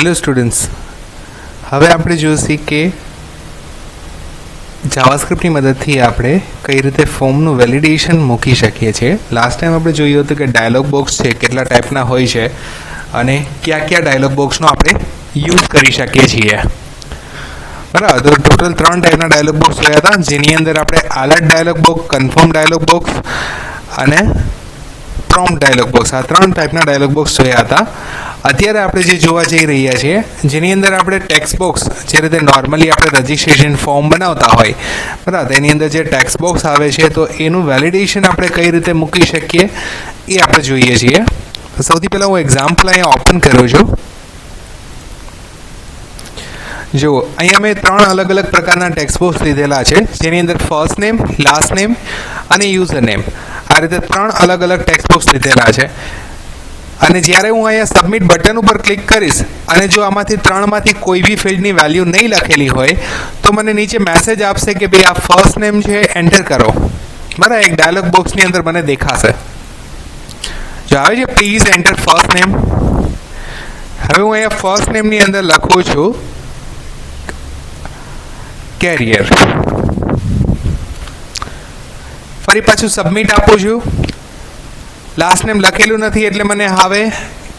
Hello students, હવે આપણે જોઈશું કે જાવાસ્ક્રિપ્ટની મદદથી આપણે કઈ રીતે ફોર્મનું વેલિડેશન મૂકી શકીએ છીએ. લાસ્ટ ટાઈમ આપણે જોયું હતું કે ડાયલોગ બોક્સ છે કેટલા ટાઈપના હોય છે અને કયા કયા ડાયલોગ બોક્સનો આપણે યુઝ કરી શકીએ છીએ. બરાબર, તો ટોટલ 3 ટાઈપના ડાયલોગ બોક્સ જોયા હતા, જેની અંદર આપણે alert dialog box, confirm dialog box અને પ્રોમ્પ્ટ ડાયલોગ બોક્સ, આ 3 ટાઈપના ડાયલોગ બોક્સ જોયા હતા. અત્યારે આપણે જે જોવા જઈ રહ્યા છીએ, જેની અંદર આપણે ટેક્સ્ટ બોક્સ, જે રીતે નોર્મલી આપણે રજિસ્ટ્રેશન ફોર્મ બનાવતા હોય, બરાબર, તેની અંદર જે ટેક્સ્ટ બોક્સ આવે છે તો એનું વેલિડેશન આપણે કઈ રીતે મૂકી શકીએ એ આપણે જોઈએ છીએ. સૌથી પહેલાં હું એક્ઝામ્પલ અહીંયા ઓપન કરું છું. જો અહીંયા મેં 3 અલગ અલગ પ્રકારના ટેક્સ્ટ બોક્સ લીધેલા છે, જેની અંદર ફર્સ્ટ નેમ, લાસ્ટ નેમ અને યુઝર નેમ, આ રીતે 3 અલગ અલગ ટેક્સ્ટ બોક્સ લીધેલા છે. અને જ્યારે હું અહીંયા સબમિટ બટન ઉપર ક્લિક કરીશ અને જો આમાંથી 3માંથી કોઈ બી ફિલ્ડની વેલ્યુ નહીં લખેલી હોય તો મને નીચે મેસેજ આપશે કે ભાઈ આ ફર્સ્ટ નેમ છે, એન્ટર કરો. બરાબર, એક ડાયલોગ બોક્સની અંદર મને દેખાશે. જો આવે છે પ્લીઝ એન્ટર ફર્સ્ટ નેમ. હવે હું અહીંયા ફર્સ્ટ નેમની અંદર લખું છું કેરિયર. ફરી પાછું સબમિટ આપું છું. લાસ્ટ નેમ લખેલું નથી એટલે મને હવે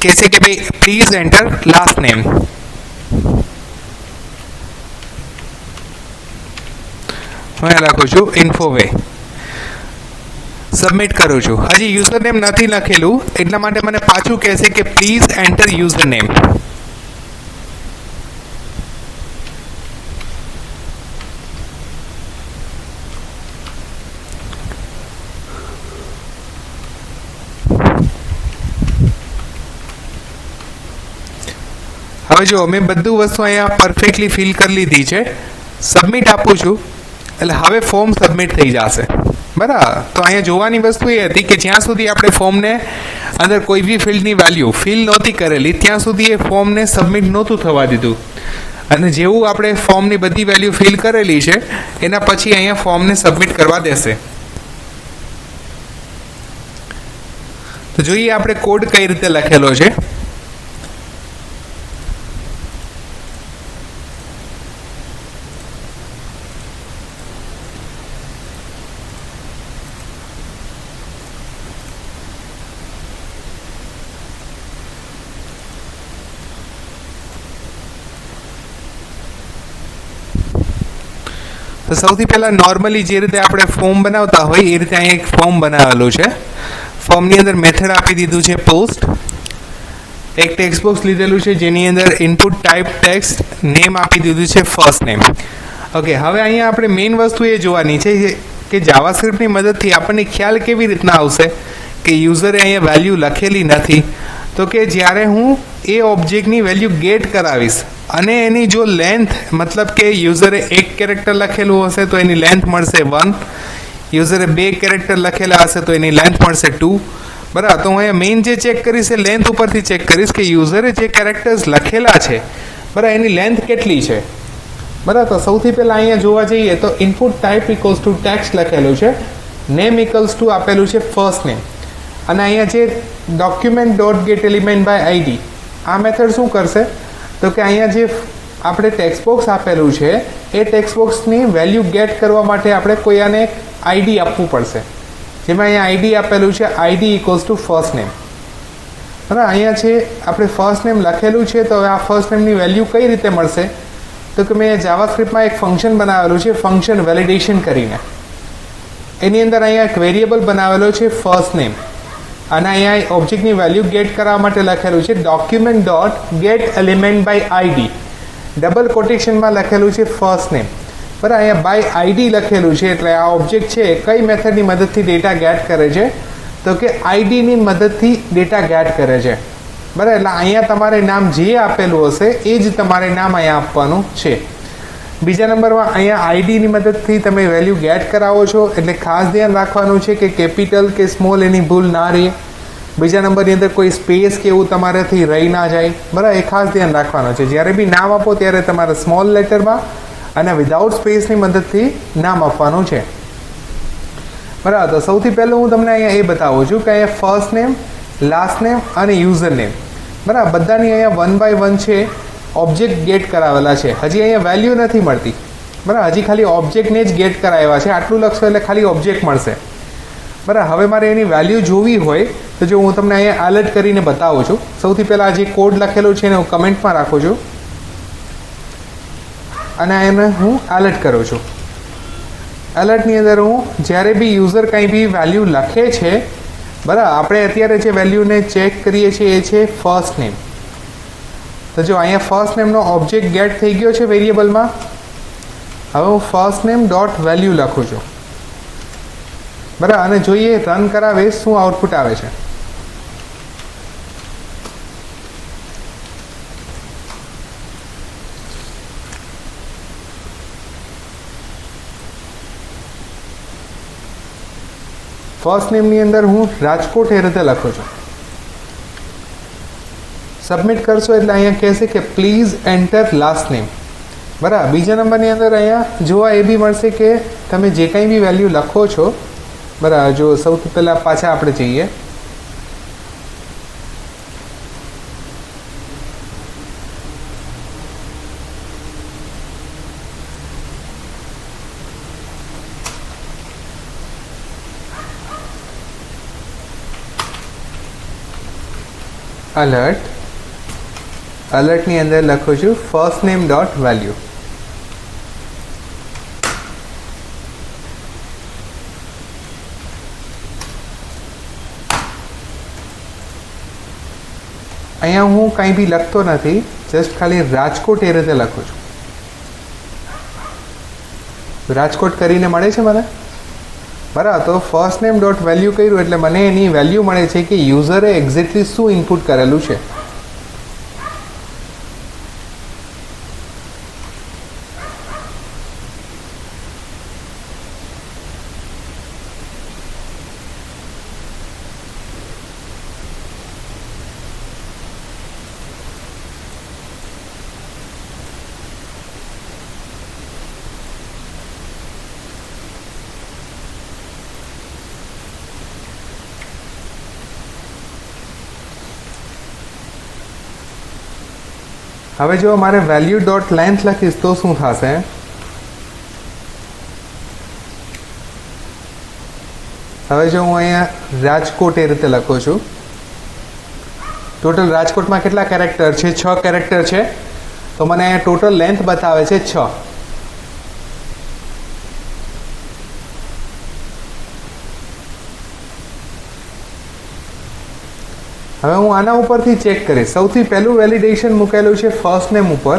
કહેશે કે ભાઈ પ્લીઝ એન્ટર લાસ્ટ નેમ. હું લખું છું ઇન્ફોવે. સબમિટ કરું છું. હજી યુઝર નેમ નથી લખેલું એટલા માટે મને પાછું કહેશે કે પ્લીઝ એન્ટર યુઝર નેમ. હવે જો મેં બધું વસ્તુ અહીંયા પરફેક્ટલી ફિલ કરી લીધી છે. સબમિટ આપું છું એટલે હવે ફોર્મ સબમિટ થઈ જશે. બરાબર, તો અહીંયા જોવાની વસ્તુ એ હતી કે જ્યાં સુધી આપણે ફોર્મને અંદર કોઈ બી ફિલ્ડની વેલ્યુ ફિલ નહોતી કરેલી ત્યાં સુધી એ ફોર્મને સબમિટ નહોતું થવા દીધું. અને જેવું આપણે ફોર્મની બધી વેલ્યુ ફિલ કરેલી છે એના પછી અહીંયા ફોર્મને સબમિટ કરવા દેશે. તો જોઈએ આપણે કોડ કઈ રીતે લખેલો છે. તો સૌથી પહેલાં નોર્મલી જે રીતે આપણે ફોર્મ બનાવતા હોય એ રીતે અહીંયા એક ફોર્મ બનાવેલું છે. ફોર્મની અંદર મેથડ આપી દીધું છે પોસ્ટ. એક ટેક્સ્ટ બોક્સ લીધેલું છે જેની અંદર ઇનપુટ ટાઈપ ટેક્સ્ટ, નેમ આપી દીધું છે ફર્સ્ટ નેમ. ઓકે, હવે અહીંયા આપણે મેઇન વસ્તુ એ જોવાની છે કે જાવાસ્ક્રિપ્ટની મદદથી આપણને ખ્યાલ કેવી રીતના આવશે કે યુઝરે અહીંયા વેલ્યુ લખેલી નથી. તો કે જ્યારે હું એ ઓબ્જેક્ટની વેલ્યુ ગેટ કરાવીશ અને એની જો લેન્થ, મતલબ કે યુઝરે 1 કેરેક્ટર લખેલું હશે તો એની લેન્થ મળશે 1, યુઝરે 2 કેરેક્ટર લખેલા હશે તો એની લેન્થ મળશે 2. બરાબર, તો હું અહીંયા મેઇન જે ચેક કરીશ એ લેન્થ ઉપરથી ચેક કરીશ કે યુઝરે જે કેરેક્ટર્સ લખેલા છે, બરાબર, એની લેન્થ કેટલી છે. બરાબર, તો સૌથી પહેલાં અહીંયા જોવા જઈએ તો input type equals to text લખેલું છે, નેમ ઇક્વલ્સ ટુ આપેલું છે ફર્સ્ટ નેમ, અને અહીંયા જે document dot get element by ID, આ મેથડ શું કરશે તો કે અહીંયા જે આપણે ટેક્સ્ટ બોક્સ આપેલું છે એ ટેક્સ્ટ બોક્સની વેલ્યુ ગેટ કરવા માટે આપણે કોઈ આને એક આઈડી આપવું પડશે. જેમાં અહીંયા આઈડી આપેલું છે ID equals to first name. બરાબર, અહીંયા છે આપણે ફર્સ્ટ નેમ લખેલું છે તો હવે આ ફર્સ્ટ નેમની વેલ્યુ કઈ રીતે મળશે તો કે મેં જાવાસ્ક્રિપ્ટમાં એક ફંક્શન બનાવેલું છે, ફંક્શન વેલિડેશન કરીને. એની અંદર અહીંયા એક વેરિયેબલ બનાવેલો છે ફર્સ્ટ નેમ અને અહીંયા ઓબ્જેક્ટની વેલ્યુ ગેટ કરવા માટે લખેલું છે document dot get element by ID, double કોટેશનમાં લખેલું છે ફર્સ્ટ નેમ. બરાબર, અહીંયા બાય આઈડી લખેલું છે એટલે આ ઓબ્જેક્ટ છે કઈ મેથડની મદદથી ડેટા ગેટ કરે છે તો કે આઈડીની મદદથી ડેટા ગેટ કરે છે. બરાબર, એટલે અહીંયા તમારે નામ જે આપેલું હશે એ જ તમારે નામ અહીંયા આપવાનું છે. બીજા નંબરમાં અહીંયા આઈડીની મદદથી તમે વેલ્યુ ગેટ કરાવો છો એટલે ખાસ ધ્યાન રાખવાનું છે કે કેપિટલ કે સ્મોલ એની ભૂલ ના રહે. બીજા નંબરની અંદર કોઈ સ્પેસ કે એવું તમારાથી રહી ના જાય. બરાબર, એ ખાસ ધ્યાન રાખવાનું છે. જ્યારે બી નામ આપો ત્યારે તમારે સ્મોલ લેટરમાં અને વિધાઉટ સ્પેસની મદદથી નામ આપવાનું છે. બરાબર, તો સૌથી પહેલું હું તમને અહીંયા એ બતાવું છું કે અહીંયા ફર્સ્ટ નેમ, લાસ્ટ નેમ અને યુઝર નેમ, બરાબર, બધાની અહીંયા 1 by 1 છે ऑब्जेक्ट गेट करावेला छे, हजी अहींया वेल्यू नहीं मळती, बराबर। हजी खाली ऑब्जेक्ट ने ज गेट कराव्या छे, आटलू लखशो एटले खाली ऑब्जेक्ट मळशे, बराबर। हवे मारे एनी वेल्यू जोवी होय तो जो हूँ तमने अहींया अलर्ट करीने बतावुं छुं। सौथी पहेला जे कोड लखेलो छे एने हूँ कमेंट में राखुं छुं अने एने हूँ अलर्ट करूँ छुं। अलर्टनी अंदर हूँ ज्यारे बी यूजर कंई बी वेल्यू लखे छे, बराबर, आपणे अत्यारे जे वेल्यू ने चेक करीए छीए ए छे फर्स्ट नेम। तो जो अहींया फर्स्ट नेम नो ऑब्जेक्ट गेट थई गयो छे वेरिएबल में। हवे हूँ फर्स्ट नेम डॉट वेल्यू लखुं छुं, बराबर, अने जोईए रन करावे शुं आउटपुट आवे छे। फर्स्ट नेम नी अंदर हूँ राजकोट ए रीते लखुं छुं। सबमिट करशो एटले अहींया कहेशे के प्लीज एंटर लास्ट नेम, बराबर। बीजा नंबरनी अंदर अहींया जोवा ए बी मळशे के तमे जे कंई बी वेल्यू लखो छो, बराबर। जो सौथी पहला पाछा आपणे जईए, अलर्ट, अलर्टनी अंदर लखो छुं फर्स्ट नेम डॉट वेल्यू। अहींया हूँ कंई बी लखतो नथी, जस्ट खाली राजकोट ए रीते लखुं छुं। राजकोट करीने मळे छे मने, बराबर। तो फर्स्ट नेम डॉट वेल्यू कर्युं एटले मने एनी वेल्यू मळे छे कि यूजरे एक्जेक्टली शुं इनपुट करेलुं छे। हवे जो मारे वेल्यू डॉट लेंथ लखीश तो शुं थशे, हवे जो हूँ अहींया राजकोट ए रीते लखुं छुं। टोटल राजकोट में केटला केरेक्टर छे? 6 केरेक्टर छे, तो मने अहींया टोटल लेंथ बतावे छे 6। हवे हूँ आना उपरथी चेक करीश। सौथी पहलू वेलिडेशन मूकेलुं छे फर्स्ट नेम उपर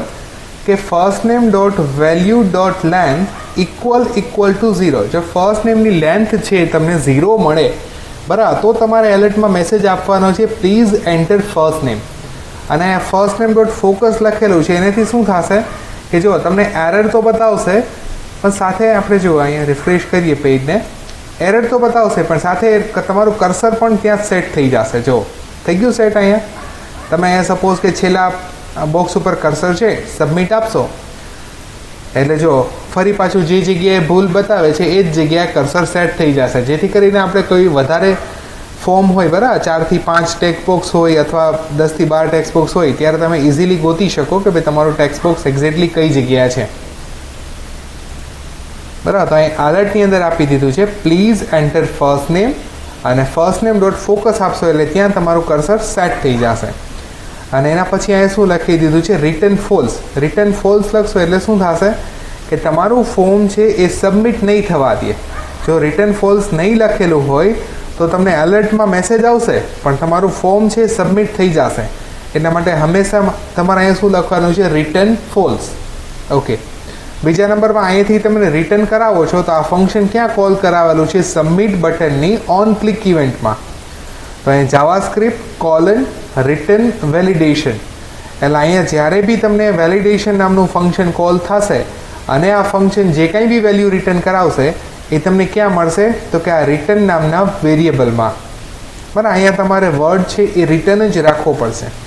के first name dot value dot length equal to 0। जो फर्स्ट नेम नी लेंथ छे तमने 0 मळे, बराबर, तो तमारे एलर्ट में मेसेज आपवानो छे प्लीज एंटर फर्स्ट नेम। अने फर्स्ट नेम डॉट फोकस लखेलुं छे एनाथी शुं थशे के जो तमने एरर तो बतावशे पण साथे आपणे जो अहींया रिफ्रेश करीए पेज ने, एरर तो बतावशे पण साथे तमारुं कर्सर पण त्यां सेट थई जशे। जो थई गयुं सेट, अहींया तमे अहींया सपोज के छेल्ला बॉक्स पर कर्सर छे, सबमिट आपशो एटले जो फरी पाछुं जे जग्याए भूल बतावे छे ए ज जग्याए कर्सर सेट थई जशे, जेथी करीने आपणे कोई वधारे फॉर्म होय, बराबर, 4 થી 5 टेक्स्ट बॉक्स होय अथवा 10 થી 12 टेक्स्ट बॉक्स होय त्यारे तमे इजीली गोती शको के भाई तमारुं टेक्स्ट बॉक्स एक्जेक्टली कई जग्याए छे, बराबर। तो अहीं अलर्टनी अंदर आपी दीधुं छे प्लीज एंटर फर्स्ट नेम અને ફર્સ્ટ નેમ ડોટ ફોકસ આપશો એટલે ત્યાં તમારું કર્સર સેટ થઈ જશે। અને એના પછી અહીંયા શું લખી દીધું છે રિટર્ન ફોલ્સ। રિટર્ન ફોલ્સ લખશો એટલે શું થશે કે તમારું ફોર્મ છે એ સબમિટ નહીં થવા દે। જો રિટર્ન ફોલ્સ નહીં લખેલું હોય તો તમને એલર્ટમાં મેસેજ આવશે પણ તમારું ફોર્મ છે સબમિટ થઈ જશે। એટલા માટે હંમેશા તમારે અહીંયા શું લખવાનું છે રિટર્ન ફોલ્સ। ઓકે, बीजा नंबर में अहींथी तमने रिटर्न करावो छो तो आ फंक्शन क्या कॉल करावेलुं छे सबमिट बटननी ऑन क्लिक इवेंट में। तो अहीं जावास्क्रिप्ट कोलन रिटर्न वेलिडेशन एटले अहींया ज्यारे बी तमने वेलिडेशन नामनुं फंक्शन कॉल थशे अने आ फंक्शन जे कंई बी वेल्यू रिटर्न करावशे ए तमने क्या मळशे तो के आ रिटर्न नामना वेरिएबल में, बराबर। अहींया तमारे वर्ड छे ए रिटर्न ज राखवो पड़शे।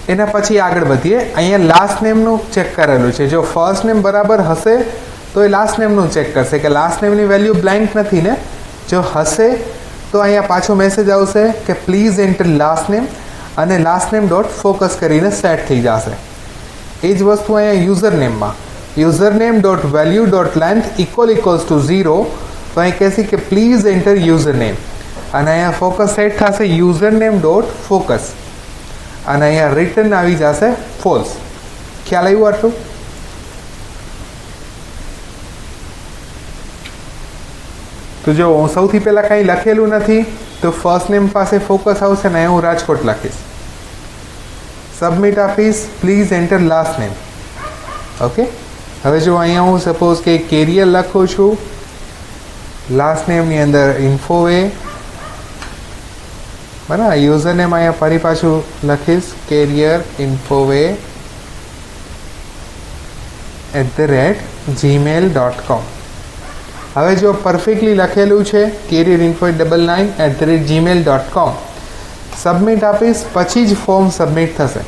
एना पछी आगळ वधीए। अहींया लास्ट नेमनुं चेक करेलुं छे। जो फर्स्ट नेम बराबर हशे तो ए लास्ट नेमनुं चेक करशे के लास्ट नेमनी वेल्यू ब्लेंक नथी ने। जो हशे तो अहींया पाछो मेसेज आवशे के प्लीज एंटर लास्ट नेम અને લાસ્ટ નેમ ડોટ ફોકસ કરીને સેટ થઈ જશે. એ જ વસ્તુ અહીંયા યુઝરનેમમાં username dot value dot length equals to 0. તો અહીં કહેશે કે પ્લીઝ એન્ટર યુઝરનેમ અને અહીંયા ફોકસ સેટ થશે યુઝરનેમ ડોટ ફોકસ અને અહીંયા રિટર્ન આવી જશે ફોલ્સ. ખ્યાલ આવ્યું આટલું? તો જો હું સૌથી પહેલાં કંઈ લખેલું નથી તો ફર્સ્ટ નેમ પાસે ફોકસ આવશે ને હું રાજકોટ લખીશ. સબમિટ આપીશ, please enter last name. Okay, હવે જો અહીંયા હું સપોઝ કે કેરિયર લખું છું, લાસ્ટ નેમની અંદર ઇન્ફોવે, બરાબર. યુઝર નેમ અહીંયા ફરી પાછું લખીશ કેરિયર ઇન્ફોવે @gmail.com. હવે જો પરફેક્ટલી લખેલું છે કેરિયર ઇન્ફો 99@gmail.com. સબમિટ આપીશ, પછી જ ફોર્મ સબમિટ થશે.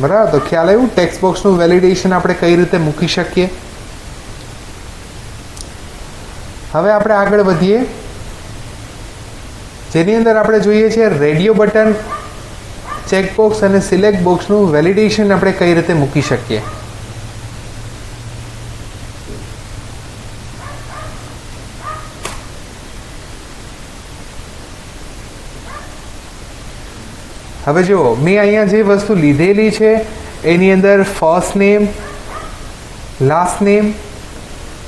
બરાબર. તો ખ્યાલ આવ્યું ટેક્સ્ટ બોક્સનું વેલિડેશન આપણે કઈ રીતે મૂકી શકીએ. હવે આપણે આગળ વધીએ, જેની અંદર આપણે જોઈએ છે રેડિયો બટન, ચેકબોક્સ અને સિલેક્ટ બોક્સનું વેલિડેશન આપણે કઈ રીતે મૂકી શકીએ. હવે જુઓ, મેં અહીંયા જે વસ્તુ લીધેલી છે એની અંદર ફર્સ્ટ નેમ, લાસ્ટ નેમ,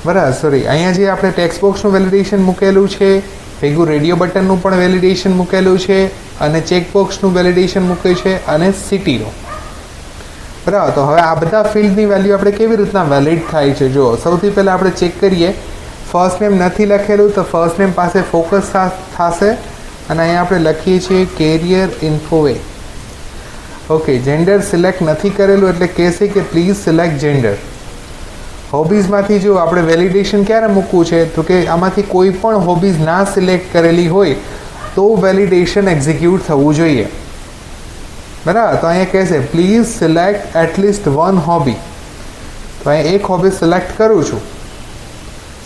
બરાબર. સોરી, અહીંયા જે આપણે ટેક્સ્ટ બોક્સનું વેલિડેશન મૂકેલું છે, ભેગું રેડિયો બટનનું પણ વેલિડેશન મૂકેલું છે અને ચેકબોક્સનું વેલિડેશન મૂક્યું છે અને સિટીનું. બરાબર. તો હવે આ બધા ફિલ્ડની વેલ્યુ આપણે કેવી રીતના વેલિડ થાય છે? જો સૌથી પહેલાં આપણે ચેક કરીએ, ફર્સ્ટ નેમ નથી લખેલું તો ફર્સ્ટ નેમ પાસે ફોકસ થશે અને અહીંયા આપણે લખીએ છીએ કેરિયર ઇન્ફોવે. ઓકે, જેન્ડર સિલેક્ટ નથી કરેલું એટલે કહેશે કે પ્લીઝ સિલેક્ટ જેન્ડર. હોબીઝમાંથી જો આપણે વેલિડેશન ક્યારે મૂકવું છે તો કે આમાંથી કોઈ પણ હોબીઝ ના સિલેક્ટ કરેલી હોય તો વેલિડેશન એક્ઝિક્યુટ થવું જોઈએ. બરાબર. તો અહીંયા કહેશે please select at least one hobby. તો અહીંયા એક હોબી સિલેક્ટ કરું છું,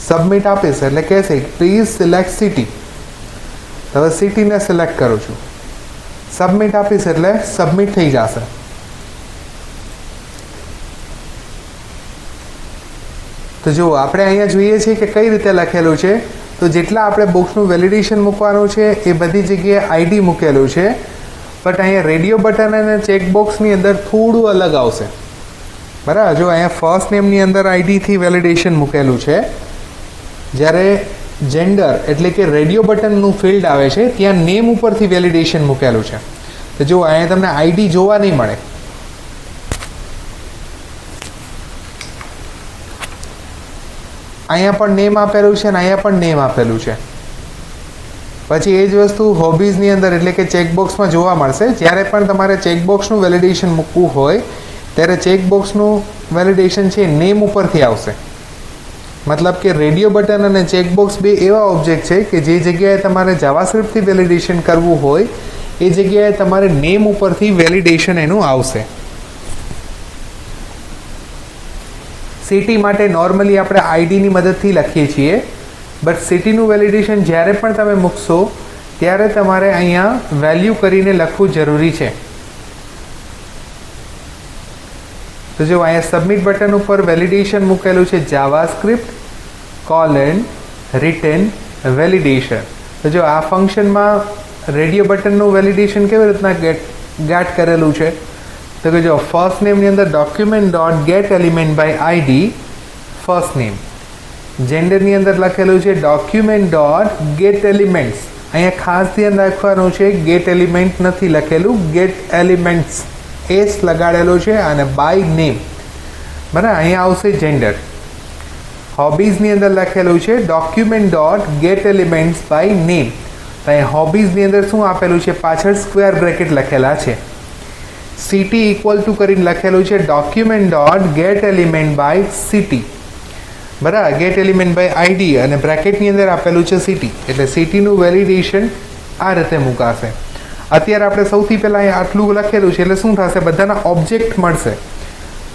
સબમિટ આપીશ એટલે કહેશે પ્લીઝ સિલેક્ટ સિટી. હવે સિટીને સિલેક્ટ કરું છું, સબમિટ આપીશ એટલે સબમિટ થઈ જશે. તો જુઓ, આપણે અહીંયા જોઈએ છીએ કે કઈ રીતે લખેલું છે. તો જેટલા આપણે બોક્સનું વેલિડેશન મૂકવાનું છે એ બધી જગ્યાએ આઈડી મૂકેલું છે, બટ અહીંયા રેડિયો બટન અને ચેકબોક્સની અંદર થોડું અલગ આવશે. બરાબર. જો અહીંયા ફર્સ્ટ નેમની અંદર આઈડીથી વેલિડેશન મૂકેલું છે, જ્યારે જેન્ડર એટલે કે રેડિયો બટનનું ફિલ્ડ આવે છે ત્યાં નેમ ઉપરથી વેલિડેશન મૂકેલું છે. તો જો અહીંયા તમને આઈડી જોવા નહીં મળે. અહીંયા પણ નેમ આપેલું છે અને અહીંયા પણ નેમ આપેલું છે. પછી એ જ વસ્તુ હોબીઝની અંદર એટલે કે ચેકબોક્સમાં જોવા મળશે. જ્યારે પણ તમારે ચેકબોક્સનું વેલિડેશન મૂકવું હોય ત્યારે ચેકબોક્સનું વેલિડેશન છે નેમ ઉપરથી આવશે. મતલબ કે રેડિયો બટન અને ચેકબોક્સ બે એવા ઓબ્જેક્ટ છે કે જે જગ્યાએ તમારે જાવાસ્ક્રિપ્ટથી વેલિડેશન કરવું હોય એ જગ્યાએ તમારે નેમ ઉપરથી વેલિડેશન એનું આવશે. સિટી માટે નોર્મલી આપણે આઈડીની મદદથી લખીએ છીએ, બટ સિટીનું વેલિડેશન જ્યારે પણ તમે મૂકશો ત્યારે તમારે અહીંયા વેલ્યુ કરીને લખવું જરૂરી છે. તો જો અહીંયા સબમિટ બટન ઉપર વેલિડેશન મૂકેલું છે જાવાસ્ક્રિપ્ટ રિટર્ન વેલિડેશન. તો જો આ ફંક્શનમાં રેડિયો બટનનું વેલિડેશન કેવી રીતના ગેટ કરેલું છે તો કે જો ફર્સ્ટ નેમની અંદર document dot get element by ID first name. જેન્ડરની અંદર લખેલું છે ડોક્યુમેન્ટ ડોટ ગેટ એલિમેન્ટ્સ. અહીંયા ખાસ ધ્યાન રાખવાનું છે ગેટ એલિમેન્ટ નથી લખેલું, ગેટ એલિમેન્ટ્સ એસ લગાડેલો છે અને બાય નેમ. બરાબર. અહીંયા આવશે જેન્ડર. હોબીઝની અંદર લખેલું છે document dot get elements by name. તો અહીંયા હોબીઝની અંદર શું આપેલું છે? પાછળ સ્ક્વેર બ્રેકેટ લખેલા છે. સિટી ઇક્વલ ટુ કરીને લખેલું છે document dot get element by city. બરાબર. ગેટ એલિમેન્ટ બાય આઈડી અને બ્રેકેટની અંદર આપેલું છે સિટી. એટલે સિટીનું વેલિડેશન આ રીતે મુકાશે. અત્યારે આપણે સૌથી પહેલાં અહીંયા આટલું લખેલું છે એટલે શું થશે? બધાના ઓબ્જેક્ટ મળશે.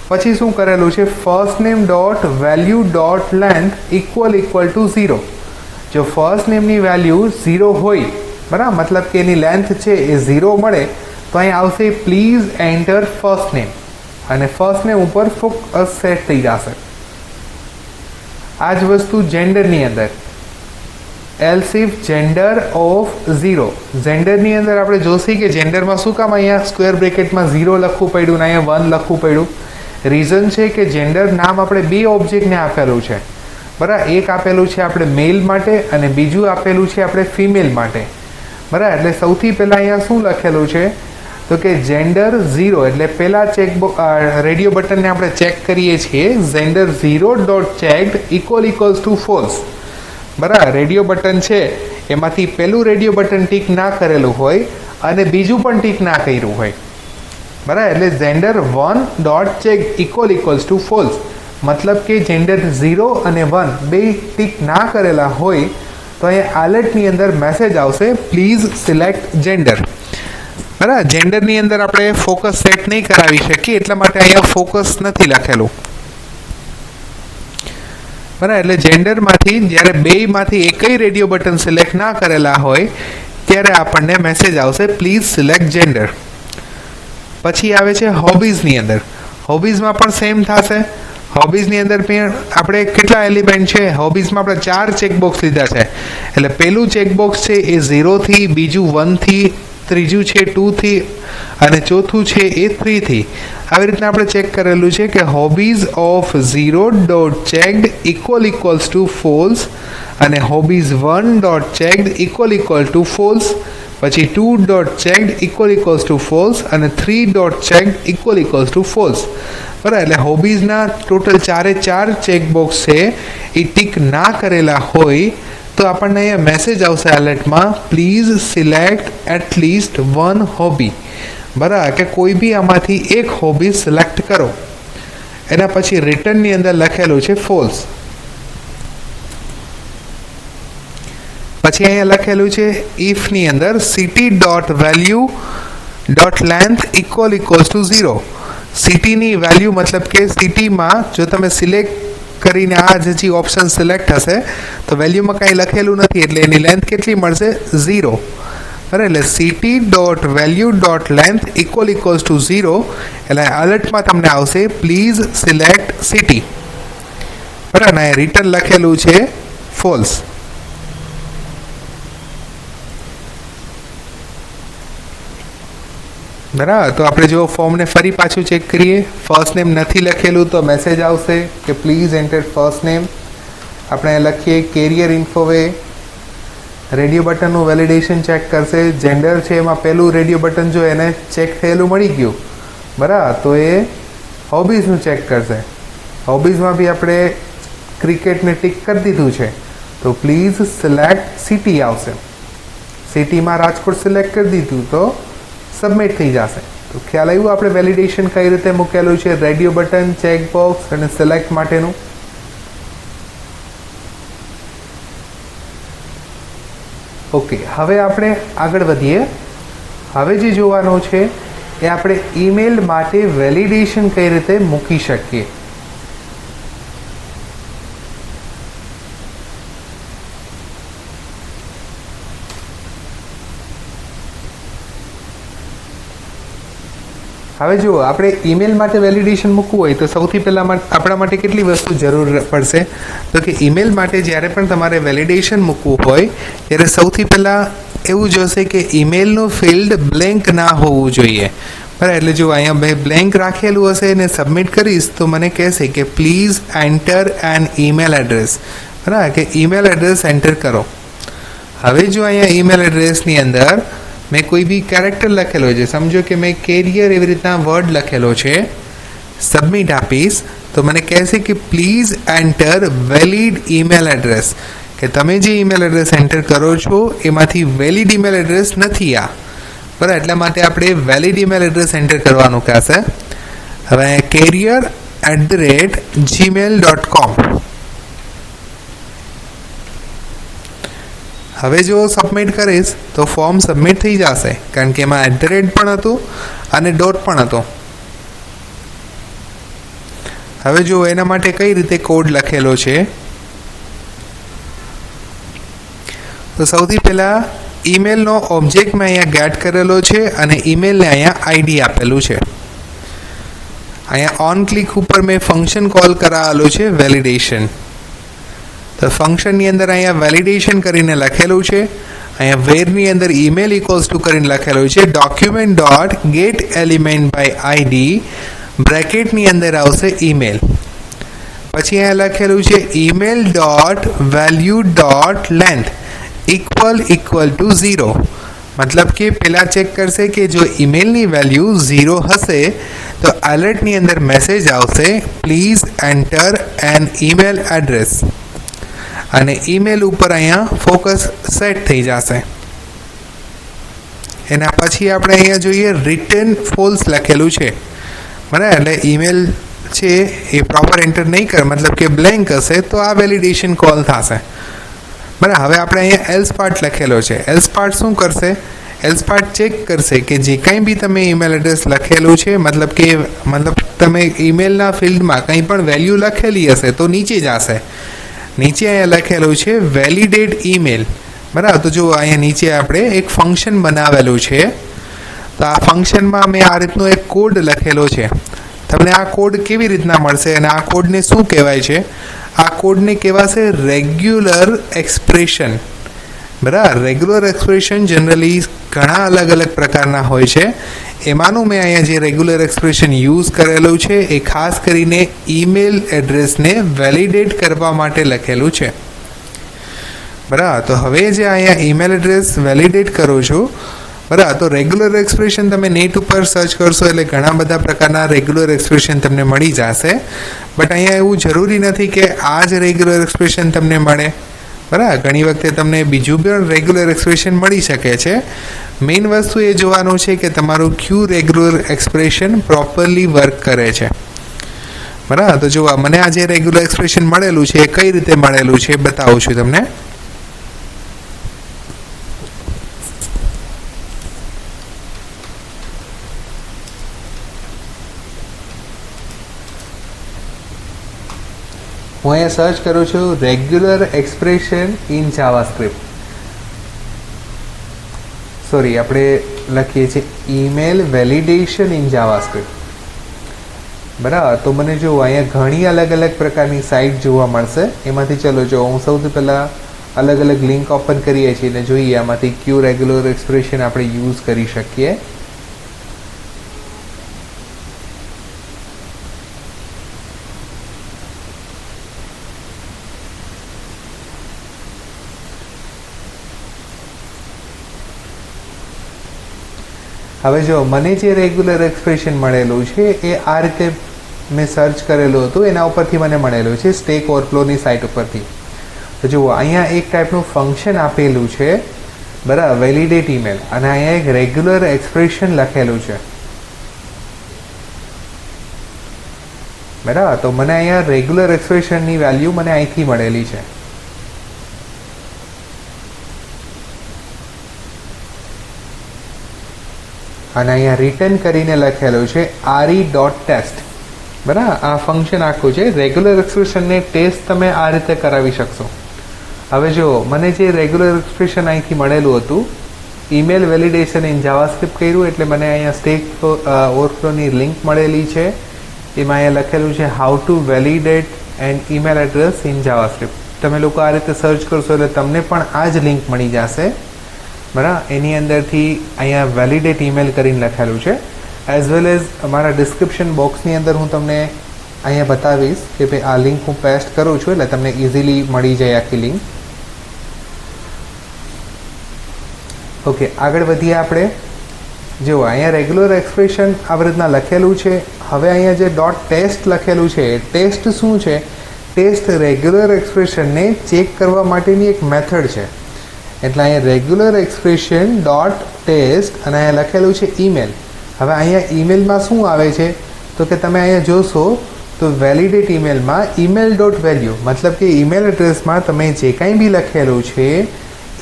પછી શું કરેલું છે? First name dot value dot length equal to 0. જો ફર્સ્ટ નેમની વેલ્યુ 0 હોય, બરાબર, મતલબ કે એની લેન્થ છે એ 0 મળે તો અહીં આવશે પ્લીઝ એન્ટર ફર્સ્ટ નેમ અને ફર્સ્ટ નેમ ઉપર ફોકસ સેટ થઈ જશે. આ જ વસ્તુ જેન્ડરની અંદર એલ્સ ઇફ જેન્ડર ઓફ 0. જેન્ડરની અંદર આપણે જોશી કે જેન્ડરમાં શું કામ અહીંયા સ્ક્વેર બ્રેકેટમાં 0 લખવું પડ્યું ને અહીંયા 1 લખવું પડ્યું. રીઝન છે કે જેન્ડર નામ આપણે બે ઓબ્જેક્ટને આપેલું છે, બરાબર. એક આપેલું છે આપણે મેલ માટે અને બીજું આપેલું છે આપણે ફિમેલ માટે, બરાબર. એટલે સૌથી પહેલાં અહીંયા શું લખેલું છે તો કે જેન્ડર 0 એટલે પહેલાં રેડિયો બટનને આપણે ચેક કરીએ છીએ. Gender 0 dot checked equals to false, બરાબર. રેડિયો બટન છે એમાંથી પહેલું રેડિયો બટન ટીક ના કરેલું હોય અને બીજું પણ ટીક ના કર્યું હોય, બરાબર. એટલે gender 1 dot check equals to false, મતલબ કે જેન્ડર 0 અને 1 બે ટીક ના કરેલા હોય તો અહીંયા એલર્ટની અંદર મેસેજ આવશે પ્લીઝ સિલેક્ટ જેન્ડર, બરાબર. જેન્ડરની અંદર આપણે ફોકસ સેટ નહીં કરાવી શકીએ એટલા માટે અહીંયા ફોકસ નથી લખેલું, બરાબર. એટલે જેન્ડરમાંથી જ્યારે બેમાંથી એકય રેડિયો બટન સિલેક્ટ ના કરેલા હોય ત્યારે આપણને મેસેજ આવશે પ્લીઝ સિલેક્ટ જેન્ડર. પછી આવે છે હોબીઝની અંદર. હોબીઝમાં પણ સેમ થશે. હોબીઝની અંદર પણ આપણે કેટલા એલિમેન્ટ છે, હોબીઝમાં આપણે 4 ચેકબોક્સ લીધા છે. એટલે પહેલું ચેકબોક્સ છે એ 0 થી, બીજું 1 થી, ત્રીજું છે 2 થી અને ચોથું છે એ 3 થી. આવી રીતના આપણે ચેક કરેલું છે કે hobbies of 0 dot checked equals to false અને hobbies 1 dot checked equal to false, પછી 2 dot checked equals to false અને 3 dot checked equals to false, બરાબર. એટલે હોબીઝના ટોટલ 4 ચેકબોક્સ છે એ ટીક ના કરેલા હોય તો આપણને અહીંયા મેસેજ આવશે એલર્ટમાં પ્લીઝ સિલેક્ટ એટલીસ્ટ 1 હોબી, બરાબર. કે કોઈ બી આમાંથી એક હોબી સિલેક્ટ કરો. એના પછી રિટર્નની અંદર લખેલું છે ફોલ્સ. પછી અહીંયા લખેલું છે ઇફની અંદર city dot value dot length equals to 0. સિટીની વેલ્યુ મતલબ કે સિટીમાં જો તમે સિલેક્ટ કરીને આ જે ઓપ્શન સિલેક્ટ હશે તો વેલ્યુમાં કાંઈ લખેલું નથી એટલે એની લેન્થ કેટલી મળશે 0, બરાબર. એટલે city dot value dot length equals to 0 એટલે અલર્ટમાં તમને આવશે પ્લીઝ સિલેક્ટ સિટી, બરાબર. ને રિટર્ન લખેલું છે ફોલ્સ. બરાબર. તો આપણે જો ફોર્મને ફરી પાછું ચેક કરીએ, ફર્સ્ટ નેમ નથી લખેલું તો મેસેજ આવશે કે પ્લીઝ એન્ટર ફર્સ્ટ નેમ. આપણે લખીએ કેરિયર ઇન્ફોવે, રેડિયો બટનનું વેલિડેશન ચેક કરશે. જેન્ડર છે એમાં પહેલું રેડિયો બટન જો એને ચેક થયેલું મળી ગયું, બરાબર, તો એ હોબીઝનું ચેક કરશે. હોબીઝમાં બી આપણે ક્રિકેટને ટિક કરી દીધું છે તો પ્લીઝ સિલેક્ટ સિટી આવશે. સિટીમાં રાજકોટ સિલેક્ટ કરી દીધું તો સબમિટ થઈ જશે. તો ખ્યાલ આવ્યું આપણે વેલિડેશન કઈ રીતે મૂકેલું છે રેડિયો બટન, ચેકબોક્સ અને સિલેક્ટ માટેનું. ઓકે, હવે આપણે આગળ વધીએ. હવે જે જોવાનું છે એ આપણે ઈમેલ માટે વેલિડેશન કઈ રીતે મૂકી શકીએ. હવે જુઓ, આપણે ઈમેલ માટે વેલિડેશન મૂકવું હોય તો સૌથી પહેલાં આપણા માટે કેટલી વસ્તુ જરૂર પડશે તો કે ઈમેલ માટે જ્યારે પણ તમારે વેલિડેશન મૂકવું હોય ત્યારે સૌથી પહેલાં એવું જોશે કે ઈમેલનું ફિલ્ડ બ્લેન્ક ના હોવું જોઈએ, બરાબર. એટલે જો અહીંયા મેં બ્લેન્ક રાખેલું હશે અને સબમિટ કરીશ તો મને કહેશે કે please enter an email address, બરાબર, કે ઈમેલ એડ્રેસ એન્ટર કરો. હવે જો અહીંયા ઈમેલ એડ્રેસની અંદર મેં કોઈ બી કેરેક્ટર લખેલો છે, સમજો કે મેં કેરિયર એવી રીતના વર્ડ લખેલો છે, સબમિટ આપીશ તો મને કહેશે કે please enter valid email address, કે તમે જે ઈમેલ એડ્રેસ એન્ટર કરો છો એમાંથી વેલિડ ઈમેલ એડ્રેસ નથી આ, બરાબર. એટલા માટે આપણે વેલિડ ઈમેલ એડ્રેસ એન્ટર કરવાનું કહેશે. હવે career@gmail.com. હવે જો સબમિટ કરીશ તો ફોર્મ સબમિટ થઈ જશે કારણ કે એમાં @ પણ હતું અને ડોટ પણ હતો. હવે જો એના માટે કઈ રીતે કોડ લખેલો છે તો સૌથી પહેલાં ઈમેલનો ઓબ્જેક્ટ મેં અહીંયા ગેટ કરેલો છે અને ઈમેલને અહીંયા આઈડી આપેલું છે. અહીંયા ઓન ક્લિક ઉપર મેં ફંક્શન કોલ કરાવેલું છે વેલિડેશન. તો ફંક્શનની અંદર અહીંયા વેલિડેશન કરીને લખેલું છે. અહીંયા વેરની અંદર ઈમેલ ઇક્વલ્સ ટુ કરીને લખેલું છે document dot get element by ID બ્રેકેટની અંદર આવશે ઈમેલ. પછી અહીંયા લખેલું છે email dot value dot length equal to 0. મતલબ કે પહેલાં ચેક કરશે કે જો ઈમેલની વેલ્યુ 0 હશે તો એલર્ટની અંદર મેસેજ આવશે please enter an email address અને ઈમેલ ઉપર અહીંયા ફોકસ સેટ થઈ જશે. એના પછી આપણે અહીંયા જોઈએ રિટર્ન ફોલ્સ લખેલું છે બરાબર. એટલે ઈમેલ છે એ પ્રોપર એન્ટર નહીં કરે મતલબ કે બ્લેન્ક હશે તો આ વેલિડેશન કોલ થશે બરાબર. હવે આપણે અહીંયા એલ્સ પાર્ટ લખેલો છે. એલ્સ પાર્ટ શું કરશે? એલ્સ પાર્ટ ચેક કરશે કે જે કંઈ બી તમે ઈમેલ એડ્રેસ લખેલું છે મતલબ તમે ઈમેલના ફિલ્ડમાં કંઈ પણ વેલ્યુ લખેલી હશે તો નીચે જશે. નીચે અહીંયા લખેલું છે વેલિડેટ ઈમેલ બરાબર. તો જો અહીંયા નીચે આપણે એક ફંક્શન બનાવેલું છે. તો આ ફંક્શનમાં મેં આ રીતનો એક કોડ લખેલો છે. તમને આ કોડ કેવી રીતના મળશે અને આ કોડને શું કહેવાય છે? આ કોડને કહેવાશે રેગ્યુલર એક્સપ્રેશન બરાબર. રેગ્યુલર એક્સપ્રેશન જનરલી ઘણા અલગ અલગ પ્રકારના હોય છે. એમાંનું મેં અહીંયા જે રેગ્યુલર એક્સપ્રેશન યુઝ કરેલું છે એ ખાસ કરીને ઈમેલ એડ્રેસને વેલિડેટ કરવા માટે લખેલું છે બરાબર. તો હવે જે અહીંયા ઈમેલ એડ્રેસ વેલિડેટ કરો છો બરાબર. તો રેગ્યુલર એક્સપ્રેશન તમે નેટ ઉપર સર્ચ કરશો એટલે ઘણા બધા પ્રકારના રેગ્યુલર એક્સપ્રેશન તમને મળી જશે. બટ અહીંયા એવું જરૂરી નથી કે આ જ રેગ્યુલર એક્સપ્રેશન તમને મળે બરાબર. ઘણી વખતે તમને બીજું પણ રેગ્યુલર એક્સપ્રેશન મળી શકે છે. મેઇન વસ્તુ એ જોવાનું છે કે તમારું ક્યુ રેગ્યુલર એક્સપ્રેશન પ્રોપરલી વર્ક કરે છે બરાબર. તો જો મને આ જે રેગ્યુલર એક્સપ્રેશન મળેલું છે એ કઈ રીતે મળેલું છે બતાવું છું તમને. હું અહીંયા સર્ચ કરું છું regular expression in JavaScript. Sorry, આપણે લખીએ છીએ ઈમેલ વેલિડેશન ઇન જાવાસ્ક્રિપ્ટ બરાબર. તો મને જો અહીંયા ઘણી અલગ અલગ પ્રકારની સાઇટ જોવા મળશે. એમાંથી ચલો જો હું સૌથી પહેલાં અલગ અલગ લિંક ઓપન કરીએ છીએ અને જોઈએ આમાંથી ક્યુ રેગ્યુલર એક્સપ્રેશન આપણે યુઝ કરી શકીએ. હવે જો મને જે રેગ્યુલર એક્સપ્રેશન મળેલું છે એ આ રીતે મેં સર્ચ કરેલું હતું એના ઉપરથી મને મળેલું છે સ્ટેક ઓવરફ્લોની સાઇટ ઉપરથી. તો જુઓ અહીંયા એક ટાઈપનું ફંક્શન આપેલું છે બરાબર વેલિડેટ ઈમેલ અને અહીંયા એક રેગ્યુલર એક્સપ્રેશન લખેલું છે બરાબર. તો મને અહીંયા રેગ્યુલર એક્સપ્રેશનની વેલ્યુ મને અહીંથી મળેલી છે. અને અહીંયા રિટર્ન કરીને લખેલું છે re.test બરાબર. આ ફંક્શન આખું છે. રેગ્યુલર એક્સપ્રેશનને ટેસ્ટ તમે આ રીતે કરાવી શકશો. હવે જો મને જે રેગ્યુલર એક્સપ્રેશન અહીંથી મળેલું હતું ઈમેલ વેલિડેશન ઇન જાવાસ્ક્રિપ્ટ કર્યું એટલે મને અહીંયા સ્ટેક ઓવરફ્લોની લિંક મળેલી છે. એમાં અહીંયા લખેલું છે how to validate an email address in JavaScript. તમે લોકો આ રીતે સર્ચ કરશો એટલે તમને પણ આ જ લિંક મળી જશે બરાબર. એની અંદરથી અહીંયા વેલિડેટ ઈમેલ કરીને લખેલું છે. એઝ વેલ એઝ અમારા ડિસ્ક્રિપ્શન બોક્સની અંદર હું તમને અહીંયા બતાવીશ કે ભાઈ આ લિંક હું પેસ્ટ કરું છું એટલે તમને ઇઝીલી મળી જાય આખી લિંક. ઓકે, આગળ વધીએ આપણે. જો અહીંયા રેગ્યુલર એક્સપ્રેશન આવી રીતના લખેલું છે. હવે અહીંયા જે .test લખેલું છે ટેસ્ટ શું છે? ટેસ્ટ રેગ્યુલર એક્સપ્રેશનને ચેક કરવા માટેની એક મેથડ છે. એટલે અહીંયા રેગ્યુલર એક્સપ્રેશન .test અને અહીંયા લખેલું છે ઈમેલ. હવે અહીંયા ઈમેલમાં શું આવે છે તો કે તમે અહીંયા જોશો તો વેલિડેટ ઈમેલમાં email.value મતલબ કે ઈમેલ એડ્રેસમાં તમે જે કાંઈ બી લખેલું છે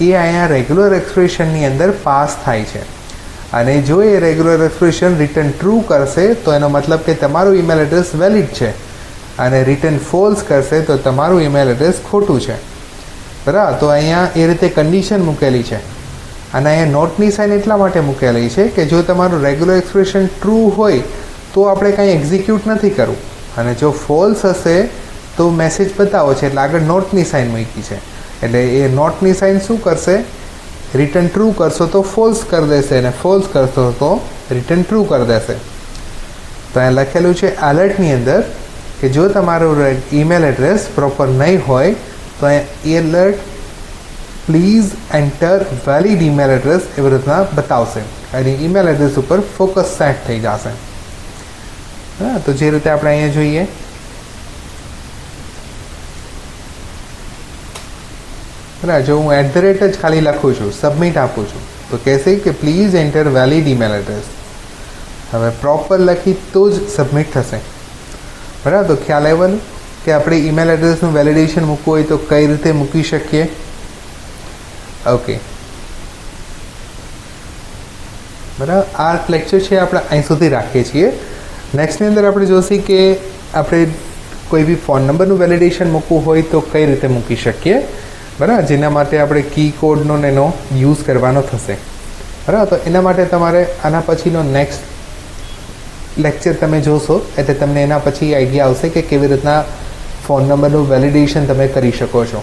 એ અહીંયા રેગ્યુલર એક્સપ્રેશનની અંદર પાસ થાય છે. અને જો એ રેગ્યુલર એક્સપ્રેશન રિટર્ન ટ્રુ કરશે તો એનો મતલબ કે તમારું ઈમેલ એડ્રેસ વેલિડ છે અને રિટર્ન ફોલ્સ કરશે તો તમારું ઈમેલ એડ્રેસ ખોટું છે બરાબર. તો અહીંયા એ રીતે કન્ડિશન મૂકેલી છે અને અહીંયા નોટની સાઇન એટલા માટે મૂકેલી છે કે જો તમારું રેગ્યુલર એક્સપ્રેશન ટ્રુ હોય તો આપણે કાંઈ એક્ઝિક્યુટ નથી કરવું, અને જો ફોલ્સ હશે તો મેસેજ બતાવો છે, એટલે આગળ નોટની સાઇન મૂકી છે. એટલે એ નોટની સાઇન શું કરશે, રિટર્ન ટ્રુ કરશો તો ફોલ્સ કરી દેશે, અને ફોલ્સ કરશો તો રિટર્ન ટ્રુ કરી દેશે. તો અહીંયા લખેલું છે એલર્ટની અંદર કે જો તમારું ઈમેલ એડ્રેસ પ્રોપર નહીં હોય તો અહીંયા alert please enter valid email address એવી રીતના બતાવશે, અને ઈમેલ એડ્રેસ ઉપર ફોકસ સેટ થઈ જશે. હા, તો જે રીતે આપણે અહીંયા જોઈએ, બરાબર, જો હું @ જ ખાલી લખું છું, સબમિટ આપું છું, તો કહેશે કે please enter valid email address. હવે પ્રોપર લખી તો જ સબમિટ થશે. બરાબર, તો ખ્યાલ આવ્યો કે આપણે ઈમેલ એડ્રેસનું વેલિડેશન મૂકવું હોય તો કઈ રીતે મૂકી શકીએ. ઓકે, બરાબર, આ લેક્ચર છે આપણે અહીં સુધી રાખીએ છીએ. નેક્સ્ટની અંદર આપણે જોઈશું કે આપણે કોઈ બી ફોન નંબરનું વેલિડેશન મૂકવું હોય તો કઈ રીતે મૂકી શકીએ. બરાબર, જેના માટે આપણે કી કોડનો એનો યુઝ કરવાનો થશે. બરાબર, તો એના માટે તમારે આના પછીનો નેક્સ્ટ લેક્ચર તમે જોશો એટલે તમને એના પછી આઈડિયા આવશે કે કેવી રીતના ફોન નંબરનું વેલિડેશન તમે કરી શકો છો.